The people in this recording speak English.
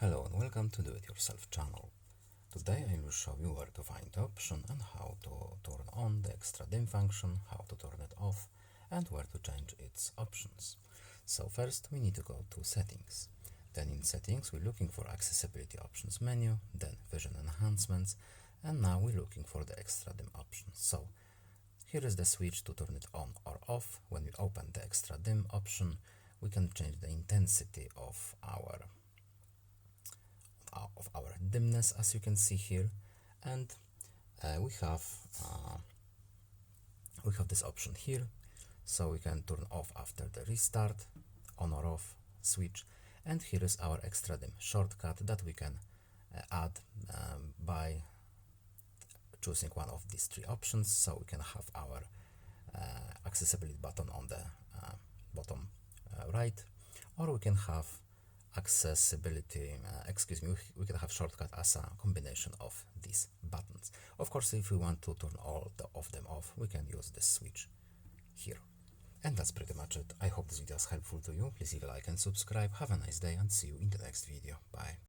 Hello and welcome to Do It Yourself channel. Today I will show you where to find the option and how to turn on the extra dim function, how to turn it off, and where to change its options. So first we need to go to settings. Then in settings we're looking for accessibility options menu, then vision enhancements, and now we're looking for the extra dim options. So here is the switch to turn it on or off. When we open the extra dim option, we can change the intensity of our dimness, as you can see here, and we have this option here, so we can turn off after the restart, on or off switch. And here is our extra dim shortcut that we can add by choosing one of these three options. So we can have our accessibility button on the bottom right, or we can have accessibility, we can have shortcut as a combination of these buttons. Of course, if we want to turn all of them off, we can use this switch here. And that's pretty much it. I hope this video is helpful to you. Please leave a like and subscribe. Have a nice day and see you in the next video. Bye.